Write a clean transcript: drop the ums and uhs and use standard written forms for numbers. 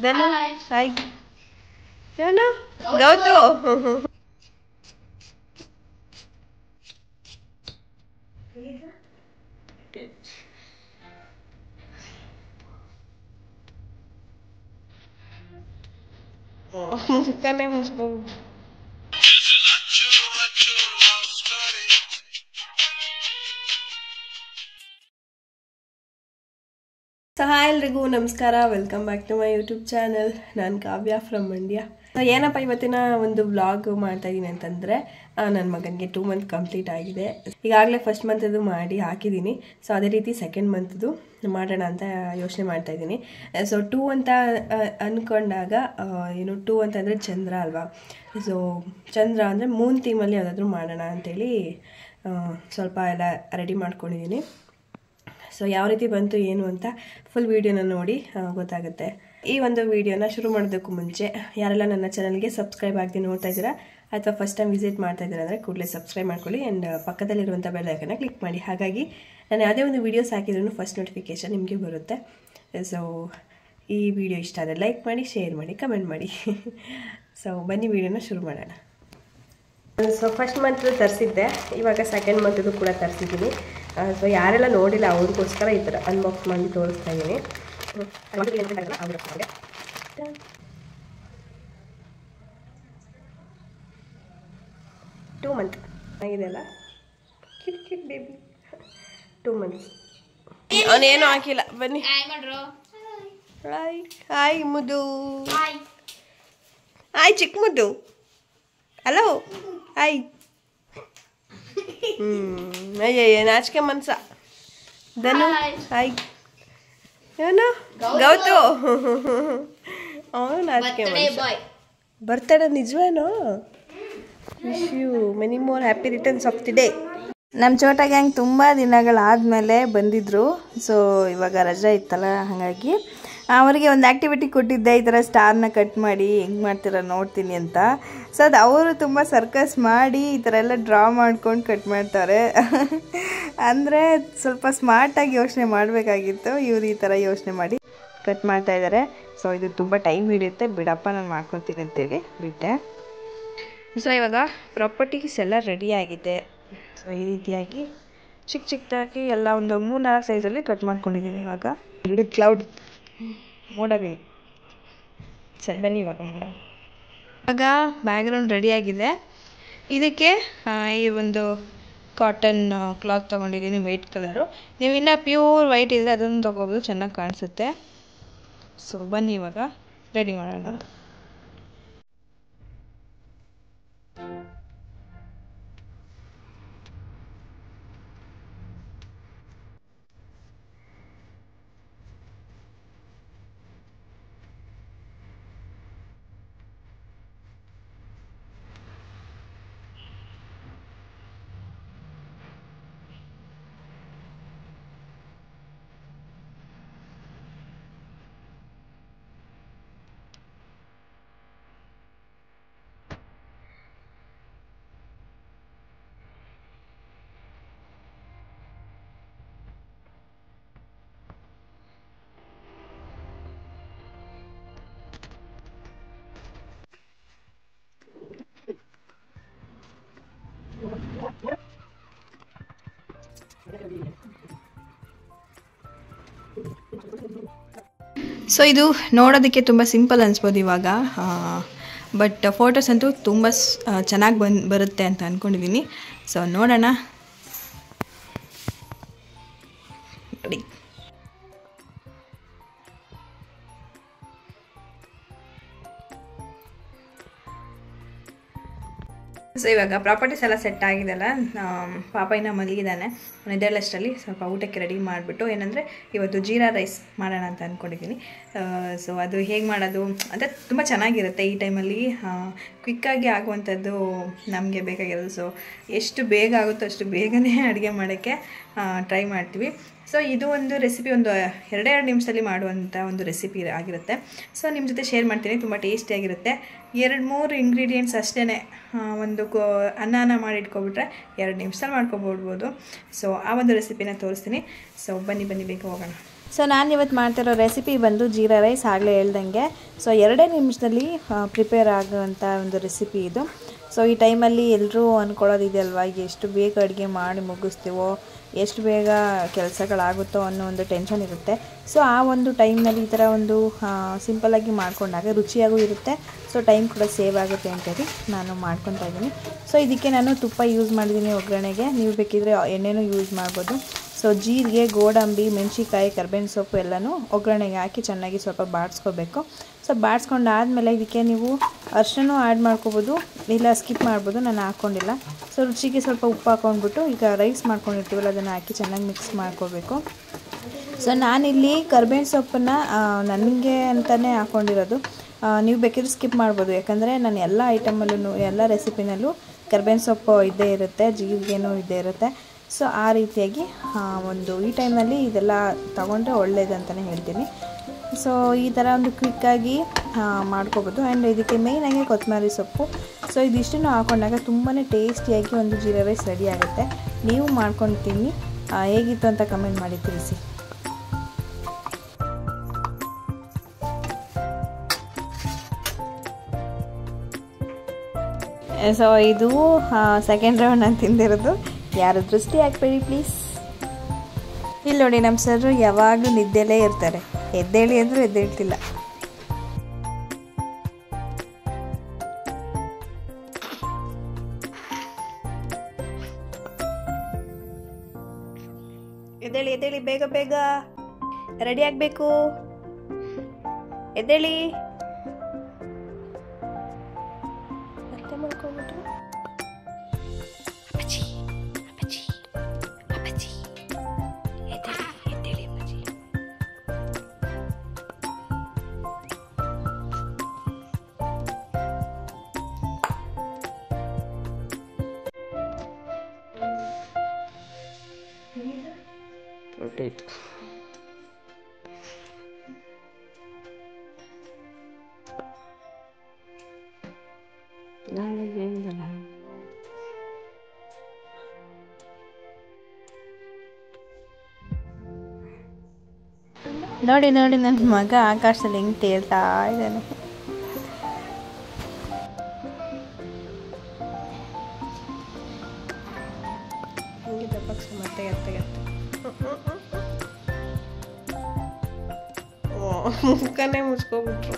ಧನು hi ಧನು ಗೌತು ಮುಖನೇ ಮುಚ್ಕೊಂಡು so hi ಎಲ್ರಿಗೂ ನಮಸ್ಕಾರ, welcome back to my YouTube channel. ನಾನು ಕಾವ್ಯ ಫ್ರಮ್ ಮಂಡ್ಯ. ಏನಪ್ಪ ಇವತ್ತಿನ ಒಂದು ವ್ಲಾಗ್ ಮಾಡ್ತಾ ಇದ್ದೀನಿ ಅಂತಂದರೆ, ನನ್ನ ಮಗನಿಗೆ 2 ಮಂತ್ ಕಂಪ್ಲೀಟ್ ಆಗಿದೆ. ಈಗಾಗಲೇ ಫಸ್ಟ್ ಮಂತದ್ದು ಮಾಡಿ ಹಾಕಿದ್ದೀನಿ. ಸೊ ಅದೇ ರೀತಿ ಸೆಕೆಂಡ್ ಮಂತ್ದು ಮಾಡೋಣ ಅಂತ ಯೋಚನೆ ಮಾಡ್ತಾ ಇದ್ದೀನಿ. ಸೊ 2 ಅಂತ ಅಂದ್ಕೊಂಡಾಗ ಏನು 2 ಅಂತಂದರೆ ಚಂದ್ರ ಅಲ್ವಾ. ಸೊ ಚಂದ್ರ ಅಂದರೆ ಮೂನ್ ಥೀಮಲ್ಲಿ ಯಾವುದಾದ್ರೂ ಮಾಡೋಣ ಅಂಥೇಳಿ ಸ್ವಲ್ಪ ಎಲ್ಲ ರೆಡಿ ಮಾಡ್ಕೊಂಡಿದ್ದೀನಿ. ಸೊ ಯಾವ ರೀತಿ ಬಂತು ಏನು ಅಂತ ಫುಲ್ ವೀಡಿಯೋನ ನೋಡಿ ಗೊತ್ತಾಗುತ್ತೆ. ಈ ಒಂದು ವೀಡಿಯೋನ ಶುರು ಮಾಡೋದಕ್ಕೂ ಮುಂಚೆ ಯಾರೆಲ್ಲ ನನ್ನ ಚಾನಲ್ಗೆ ಸಬ್ಸ್ಕ್ರೈಬ್ ಆಗಿ ನೋಡ್ತಾ ಇದ್ದೀರಾ ಅಥವಾ ಫಸ್ಟ್ ಟೈಮ್ ವಿಸಿಟ್ ಮಾಡ್ತಾ ಇದ್ದೀರಾ ಅಂದರೆ ಕೂಡಲೇ ಸಬ್ಸ್ಕ್ರೈಬ್ ಮಾಡ್ಕೊಳ್ಳಿ ಆ್ಯಂಡ್ ಪಕ್ಕದಲ್ಲಿರುವಂಥ ಬೆಲ್ ಐಕನ್ನ ಕ್ಲಿಕ್ ಮಾಡಿ. ಹಾಗಾಗಿ ನಾನು ಯಾವುದೇ ಒಂದು ವೀಡಿಯೋಸ್ ಹಾಕಿದ್ರೂ ಫಸ್ಟ್ ನೋಟಿಫಿಕೇಷನ್ ನಿಮಗೆ ಬರುತ್ತೆ. ಸೊ ಈ ವಿಡಿಯೋ ಇಷ್ಟ ಆದರೆ ಲೈಕ್ ಮಾಡಿ, ಶೇರ್ ಮಾಡಿ, ಕಮೆಂಟ್ ಮಾಡಿ. ಸೊ ಬನ್ನಿ ವೀಡಿಯೋನ ಶುರು ಮಾಡೋಣ. ಸೊ ಫಸ್ಟ್ ಮಂತ್ದು ತರಿಸಿದ್ದೆ, ಇವಾಗ ಸೆಕೆಂಡ್ ಮಂತ್ದು ಕೂಡ ತರಿಸಿದ್ದೀನಿ. ಸೊ ಯಾರೆಲ್ಲ ನೋಡಿಲ್ಲ ಅವ್ರಿಗೋಸ್ಕರ ಈ ಥರ ಅನ್ಬಾಕ್ಸ್ ಮಾಡಿ ತೋರಿಸ್ತಾ ಇದ್ದೀನಿ. 2 ಮಂತ್ ಆಗಿದೆಯಲ್ಲ, ಕಿಟ್ ಕಿಟ್ ಬೇಬಿ 2 ಮಂತ್ಸ್. ಅವನೇನು ಹಾಕಿಲ್ಲ, ಬನ್ನಿ. ಹಾಯ್ ಹಾಯ್ ಮುದ್ದು, ಹಾಯ್ ಚಿಕ್ಕ ಮುದ್ದು, ಹಲೋ ಹಾಯ್. ಅಯ್ಯಯ್ಯ ನಾಚಿಕೆ ಮನ್ಸ. ಧನು ಹಾಯ್. ಏನು ಗೌತು ಅವನು ನಾಚಿಕೆ ಮನ್ಸ. ಬರ್ತಡೇ ನಿಜವೇನೋ? Wish you many more happy returns of the day. ನಮ್ಮ ಚೋಟಾ ಗ್ಯಾಂಗ್ ತುಂಬ ದಿನಗಳಾದಮೇಲೆ ಬಂದಿದ್ದರು. ಸೊ ಇವಾಗ ರಜೆ ಇತ್ತಲ್ಲ, ಹಾಗಾಗಿ ಅವರಿಗೆ ಒಂದು ಆ್ಯಕ್ಟಿವಿಟಿ ಕೊಟ್ಟಿದ್ದೆ, ಈ ಥರ ಸ್ಟಾರ್ನ ಕಟ್ ಮಾಡಿ ಹೆಂಗೆ ಮಾಡ್ತೀರ ನೋಡ್ತೀನಿ ಅಂತ. ಸೊ ಅದು ಅವರು ತುಂಬ ಸರ್ಕಸ್ ಮಾಡಿ ಈ ಥರ ಎಲ್ಲ ಡ್ರಾ ಮಾಡ್ಕೊಂಡು ಕಟ್ ಮಾಡ್ತಾರೆ. ಅಂದರೆ ಸ್ವಲ್ಪ ಸ್ಮಾರ್ಟಾಗಿ ಯೋಚನೆ ಮಾಡಬೇಕಾಗಿತ್ತು, ಇವರು ಈ ಥರ ಯೋಚನೆ ಮಾಡಿ ಕಟ್ ಮಾಡ್ತಾಯಿದ್ದಾರೆ. ಸೊ ಇದು ತುಂಬ ಟೈಮ್ ಹಿಡಿಯುತ್ತೆ, ಬಿಡಪ್ಪ ನಾನು ಮಾಡ್ಕೊತೀನಿ ಅಂತೇಳಿ ಬಿಟ್ಟೆ. ಸೊ ಇವಾಗ ಪ್ರಾಪರ್ಟೀಸ್ ಎಲ್ಲ ರೆಡಿ ಆಗಿದೆ. ಸೊ ಈ ರೀತಿಯಾಗಿ ಚಿಕ್ಕ ಚಿಕ್ಕದಾಗಿ ಎಲ್ಲ ಒಂದು 3-4 ಸೈಜಲ್ಲಿ ಕಟ್ ಮಾಡ್ಕೊಂಡಿದ್ದೀನಿ. ಇವಾಗ ಕ್ಲೌಡ್ ಮೋಡಗೆ ಸರಿ ಬನ್ನಿ. ಇವಾಗ ಬ್ಯಾಕ್ಗ್ರೌಂಡ್ ರೆಡಿಯಾಗಿದೆ. ಇದಕ್ಕೆ ಈ ಒಂದು ಕಾಟನ್ ಕ್ಲಾತ್ ತೊಗೊಂಡಿದ್ದೀನಿ, ವೈಟ್ ಕಲರು. ನೀವು ಇನ್ನೂ ಪ್ಯೂರ್ ವೈಟ್ ಇದ್ದರೆ ಅದನ್ನು ತೊಗೋಬೋದು, ಚೆನ್ನಾಗಿ ಕಾಣಿಸುತ್ತೆ. ಸೊ ಬನ್ನಿ ಇವಾಗ ರೆಡಿ ಮಾಡೋಣ. ಸೊ ಇದು ನೋಡೋದಕ್ಕೆ ತುಂಬ ಸಿಂಪಲ್ ಅನಿಸ್ಬೋದು ಇವಾಗ, ಬಟ್ ಫೋಟೋಸ್ ಅಂತೂ ತುಂಬ ಚೆನ್ನಾಗಿ ಬರುತ್ತೆ ಅಂತ ಅಂದ್ಕೊಂಡಿದ್ದೀನಿ. ಸೊ ನೋಡೋಣ. ನೋಡಿ, ಸೊ ಇವಾಗ ಪ್ರಾಪರ್ಟೀಸ್ ಎಲ್ಲ ಸೆಟ್ ಆಗಿದೆಲ್ಲ. ಪಾಪ ಇನ್ನು ಮಲಗಿದ್ದಾನೆ, ನಿದ್ದೆಳಷ್ಟರಲ್ಲಿ ಸ್ವಲ್ಪ ಊಟಕ್ಕೆ ರೆಡಿ ಮಾಡಿಬಿಟ್ಟು, ಏನಂದರೆ ಇವತ್ತು ಜೀರಾ ರೈಸ್ ಮಾಡೋಣ ಅಂತ ಅಂದ್ಕೊಂಡಿದ್ದೀನಿ. ಸೊ ಅದು ಹೇಗೆ ಮಾಡೋದು ಅಂದರೆ ತುಂಬ ಚೆನ್ನಾಗಿರುತ್ತೆ ಈ ಟೈಮಲ್ಲಿ, ಕ್ವಿಕ್ಕಾಗಿ ಆಗುವಂಥದ್ದು ನಮಗೆ ಬೇಕಾಗಿರೋದು. ಸೊ ಎಷ್ಟು ಬೇಗ ಆಗುತ್ತೋ ಅಷ್ಟು ಬೇಗನೆ ಅಡುಗೆ ಮಾಡೋಕ್ಕೆ ಟ್ರೈ ಮಾಡ್ತೀವಿ. ಸೊ ಇದು ಒಂದು ರೆಸಿಪಿ ಒಂದು 2 ನಿಮಿಷದಲ್ಲಿ ಮಾಡುವಂಥ ಒಂದು ರೆಸಿಪಿ ಆಗಿರುತ್ತೆ. ಸೊ ನಿಮ್ಮ ಜೊತೆ ಶೇರ್ ಮಾಡ್ತೀನಿ, ತುಂಬ ಟೇಸ್ಟಿಯಾಗಿರುತ್ತೆ. 2-3 ಇಂಗ್ರೀಡಿಯೆಂಟ್ಸ್ ಅಷ್ಟೇ. ಒಂದು ಅನ್ನನ ಮಾಡಿಟ್ಕೊಬಿಟ್ರೆ 2 ನಿಮಿಷದಲ್ಲಿ ಮಾಡ್ಕೊಬಿಡ್ಬೋದು. ಸೊ ಆ ಒಂದು ರೆಸಿಪಿನ ತೋರಿಸ್ತೀನಿ. ಸೊ ಬನ್ನಿ ಬೇಗ ಹೋಗೋಣ. ಸೊ ನಾನು ಇವತ್ತು ಮಾಡ್ತಿರೋ ರೆಸಿಪಿ ಬಂದು ಜೀರಾ ರೈಸ್, ಆಗಲೇ ಹೇಳ್ದಂಗೆ. ಸೊ 2 ನಿಮಿಷದಲ್ಲಿ ಪ್ರಿಪೇರ್ ಆಗುವಂಥ ಒಂದು ರೆಸಿಪಿ ಇದು. ಸೊ ಈ ಟೈಮಲ್ಲಿ ಎಲ್ಲರೂ ಅಂದ್ಕೊಳ್ಳೋದಿದೆ ಅಲ್ವಾ, ಎಷ್ಟು ಬೇಗ ಅಡುಗೆ ಮಾಡಿ ಮುಗಿಸ್ತೀವೋ, ಎಷ್ಟು ಬೇಗ ಕೆಲಸಗಳಾಗುತ್ತೋ ಅನ್ನೋ ಒಂದು ಟೆನ್ಷನ್ ಇರುತ್ತೆ. ಸೊ ಆ ಒಂದು ಟೈಮ್ನಲ್ಲಿ ಈ ಥರ ಒಂದು ಸಿಂಪಲ್ಲಾಗಿ ಮಾಡ್ಕೊಂಡಾಗ ರುಚಿಯಾಗೂ ಇರುತ್ತೆ. ಸೊ ಟೈಮ್ ಕೂಡ ಸೇವ್ ಆಗುತ್ತೆ ಅಂತೇಳಿ ನಾನು ಮಾಡ್ಕೊತಾ ಇದ್ದೀನಿ. ಸೊ ಇದಕ್ಕೆ ನಾನು ತುಪ್ಪ ಯೂಸ್ ಮಾಡಿದ್ದೀನಿ ಒಗ್ಗರಣೆಗೆ. ನೀವು ಬೇಕಿದ್ರೆ ಎಣ್ಣೆನೂ ಯೂಸ್ ಮಾಡ್ಬೋದು. ಸೊ ಜೀರಿಗೆ, ಗೋಡಂಬಿ, ಮೆಣಸಿಕಾಯಿ, ಕರ್ಬೇವಿನ ಸೊಪ್ಪು ಎಲ್ಲನೂ ಒಗ್ಗರಣೆಗೆ ಹಾಕಿ ಚೆನ್ನಾಗಿ ಸ್ವಲ್ಪ ಬಾಡಿಸ್ಕೋಬೇಕು. ಸೊ ಬಾಡಿಸ್ಕೊಂಡಾದಮೇಲೆ ಇದಕ್ಕೆ ನೀವು ಅರಿಶಿನ ಆ್ಯಡ್ ಮಾಡ್ಕೋಬೋದು, ಇಲ್ಲ ಸ್ಕಿಪ್ ಮಾಡ್ಬೋದು. ನಾನು ಹಾಕ್ಕೊಂಡಿಲ್ಲ. ಸೊ ರುಚಿಗೆ ಸ್ವಲ್ಪ ಉಪ್ಪು ಹಾಕ್ಕೊಂಡ್ಬಿಟ್ಟು ಈಗ ರೈಸ್ ಮಾಡ್ಕೊಂಡಿರ್ತೀವಲ್ಲ ಅದನ್ನು ಹಾಕಿ ಚೆನ್ನಾಗಿ ಮಿಕ್ಸ್ ಮಾಡ್ಕೋಬೇಕು. ಸೊ ನಾನಿಲ್ಲಿ ಕರ್ಬೇವಿನ ಸೊಪ್ಪನ್ನು ನನಗೆ ಅಂತಲೇ ಹಾಕ್ಕೊಂಡಿರೋದು. ನೀವು ಬೇಕಿದ್ರೆ ಸ್ಕಿಪ್ ಮಾಡ್ಬೋದು, ಯಾಕಂದರೆ ನಾನು ಎಲ್ಲ ಐಟಮಲ್ಲೂ, ಎಲ್ಲ ರೆಸಿಪಿನಲ್ಲೂ ಕರ್ಬೇವಿನ ಸೊಪ್ಪು ಇದ್ದೇ ಇರುತ್ತೆ, ಜೀರಿಗೆನೂ ಇದ್ದೇ ಇರುತ್ತೆ. ಸೊ ಆ ರೀತಿಯಾಗಿ ಒಂದು ಈ ಟೈಮ್ನಲ್ಲಿ ಇದೆಲ್ಲ ತೊಗೊಂಡ್ರೆ ಒಳ್ಳೇದಂತಲೇ ಹೇಳ್ತೀನಿ. ಸೊ ಈ ಥರ ಒಂದು ಕ್ವಿಕ್ಕಾಗಿ ಮಾಡ್ಕೋಬೋದು. ಆ್ಯಂಡ್ ಇದಕ್ಕೆ ಮೇಯ್ನಾಗಿ ಕೊತ್ತಂಬರಿ ಸೊಪ್ಪು. ಸೊ ಇದಿಷ್ಟನ್ನು ಹಾಕೊಂಡಾಗ ತುಂಬಾ ಟೇಸ್ಟಿಯಾಗಿ ಒಂದು ಜೀರಾ ರೈಸ್ ರೆಡಿ ಆಗುತ್ತೆ. ನೀವು ಮಾಡ್ಕೊಂಡು ತಿನ್ನಿ, ಹೇಗಿತ್ತು ಅಂತ ಕಮೆಂಟ್ ಮಾಡಿ ತಿಳಿಸಿ. ಸೊ ಇದು ಸೆಕೆಂಡ್ ರೌಂಡ್ ನಾನು ತಿಂದಿರೋದು. ಯಾರು ದೃಷ್ಟಿ ಹಾಕ್ಬೇಡಿ ಪ್ಲೀಸ್. ಇಲ್ಲಿ ನೋಡಿ, ನಮ್ಮ ಸರ್ ಯಾವಾಗಲೂ ನಿದ್ದೆಲೇ ಇರ್ತಾರೆ. ಎದ್ದೇಳಿ ಅಂದರೂ ಎದ್ದೇಳ್ತಿಲ್ಲ. ಎದ್ದೇಳಿ ಎದ್ದೇಳಿ, ಬೇಗ ಬೇಗ ರೆಡಿ ಆಗಬೇಕು. ಎದ್ದೇಳಿ. ಅರ್ಥ ಮಾಡ್ಕೊಂಡ್ಬಿಟ್ರು. rotate. ನೋಡಿ ನೋಡಿ, ನನ್ನ ಮಗ ಆಕಾಶದಲ್ಲಿ ಹೆಂಗೆ ತೇಲ್ತಾ ಇದ್ದಾನೆ. ಹಿಂಗಿದ್ದ ಪಕ್ಷ ಮತ್ತೆ ಮುಖನೇ ಮುಚ್ಕೋಬಿಟ್ರು.